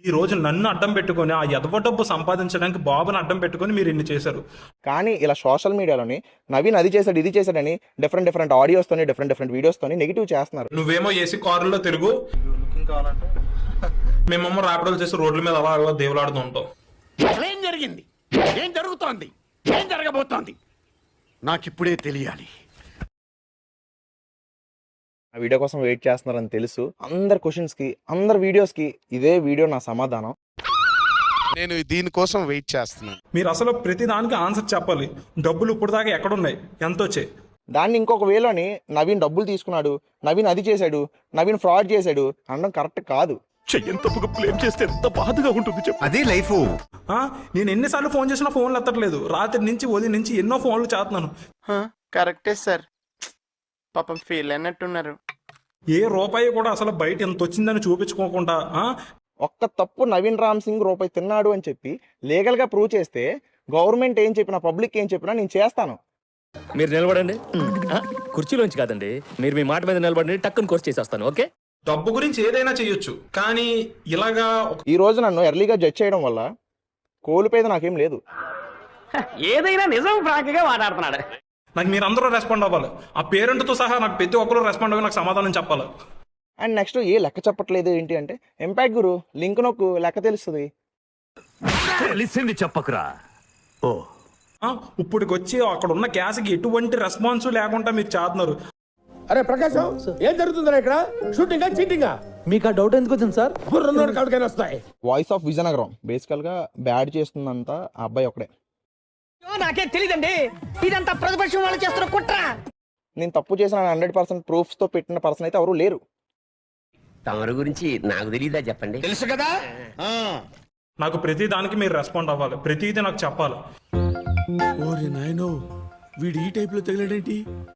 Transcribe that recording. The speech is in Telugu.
ఈ రోజు నన్ను అడ్డం పెట్టుకొని ఆ ఎదవ డబ్బు సంపాదించడానికి బాబుని అడ్డం పెట్టుకొని మీరు ఇన్ని చేశారు. కానీ ఇలా సోషల్ మీడియాలోని నవీన్ అది చేశాడు ఇది చేశాడని డిఫరెంట్ ఆడియోస్తోని డిఫరెంట్ వీడియోస్తోని నెగిటివ్ చేస్తున్నారు. నువ్వేమో ఏసీ కారులో తిరుగు, మేమేమో ర్యాపిడోలు చేసి రోడ్ల మీద అలా అలా దేవులాడుతూ ఉంటాం. ఏం జరిగింది, ఏం జరుగుతోంది, ఏం జరగబోతోంది నాకిప్పుడే తెలియాలి. ఆ వీడియో కోసం వెయిట్ చేస్తున్నారని తెలుసు. అందరి క్వశ్చన్స్కి అందరి వీడియోస్కి ఇదే వీడియో నా సమాధానం. నేను దీనికోసం వెయిట్ చేస్తున్నాను. మీరు అసలు ప్రతి దానికి ఆన్సర్ చెప్పాలి. డబ్బులు ఇప్పుడు దాకా ఎక్కడున్నాయి, ఎంత వచ్చాయి? దాన్ని ఇంకొక వేలోని నవీన్ డబ్బులు తీసుకున్నాడు, నవీన్ అది చేశాడు, నవీన్ ఫ్రాడ్ చేశాడు అనడం కరెక్ట్ కాదు. చెయ్యంత బ్లేమ్ చేస్తే ఎంత బాధగా ఉంటుంది చెప్పు. అదే లైఫ్. నేను ఎన్నిసార్లు ఫోన్ చేసినా ఫోన్లు ఎత్తట్లేదు. రాత్రి నుంచి ఉదయం నుంచి ఎన్నో ఫోన్లు చేస్తున్నాను. కరెక్టే సార్, పాపం ఫీల్ అయినట్టున్నారు. ఏ రూపాయి కూడా అసలు బయట ఎంత వచ్చిందని చూపించుకోకుండా ఒక్క తప్పు నవీన్ రామ్ సింగ్ రూపాయి తిన్నాడు అని చెప్పి లీగల్గా ప్రూవ్ చేస్తే గవర్నమెంట్ ఏం చెప్పినా పబ్లిక్ ఏం చెప్పినా నేను చేస్తాను. మీరు నిలబడండి. కుర్చీలోంచి కాదండి, మీరు మీ మాట మీద నిలబడండి, టక్కుని కోర్స్ చేసేస్తాను. ఓకే, డబ్బు గురించి ఏదైనా చేయొచ్చు, కానీ ఇలాగా ఈ రోజు నన్ను ఎర్లీగా జడ్జ్ చేయడం వల్ల కోల్పోయేది నాకేం లేదు. ఏదైనా నిజం ఫ్రాంక్గా మాట్లాడుతున్నాడు. నాకు మీరు అందరూ రెస్పాండ్ అవ్వాలి. ఆ పేరెంట్తో సహా నాకు ప్రతి ఒక్కరు రెస్పాండ్ అవ్వి నాకు సమాధానం చెప్పాలి. అండ్ నెక్స్ట్ ఏ లెక్క చెప్పట్లేదు ఏంటి అంటే, ఇంపాక్ట్ గురు లింక్ నొక్కు లెక్క తెలుస్తుంది. తెలిసింది చెప్పకురా. ఓ ఇప్పటికి వచ్చి అక్కడ ఉన్న క్యాస్కి ఎటువంటి రెస్పాన్స్ లేకుండా మీరు చేస్తున్నారు. అరే ప్రకాశం, ఏం జరుగుతుందా ఇక్కడ? షూటింగా చీటింగా? మీకు ఆ డౌట్ ఎందుకు వచ్చింది సార్? గుర్రన్నోడు కాడికైనా వస్తాయి. వాయిస్ ఆఫ్ విజయనగరం బేసికల్గా బ్యాడ్ చేస్తుందంతా ఆ అబ్బాయి ఒకడే. నాకేం తెలియదండి, ఇదంతా ప్రతిపక్షం వాళ్ళు చేస్తున్న కుట్ర. నేను తప్పు చేసిన 100% ప్రూఫ్స్తో పెట్టిన పర్సన్ అయితే ఎవరు లేరు. తమరి గురించి నాకు తెలియదా చెప్పండి. తెలుసు కదా. నాకు ప్రతి దానికి మీరు రెస్పాండ్ అవ్వాలి, ప్రతిదీ నాకు చెప్పాలి. ఓరి నాయనో, వీడు ఈ టైప్ లో తగిలాడేంటి?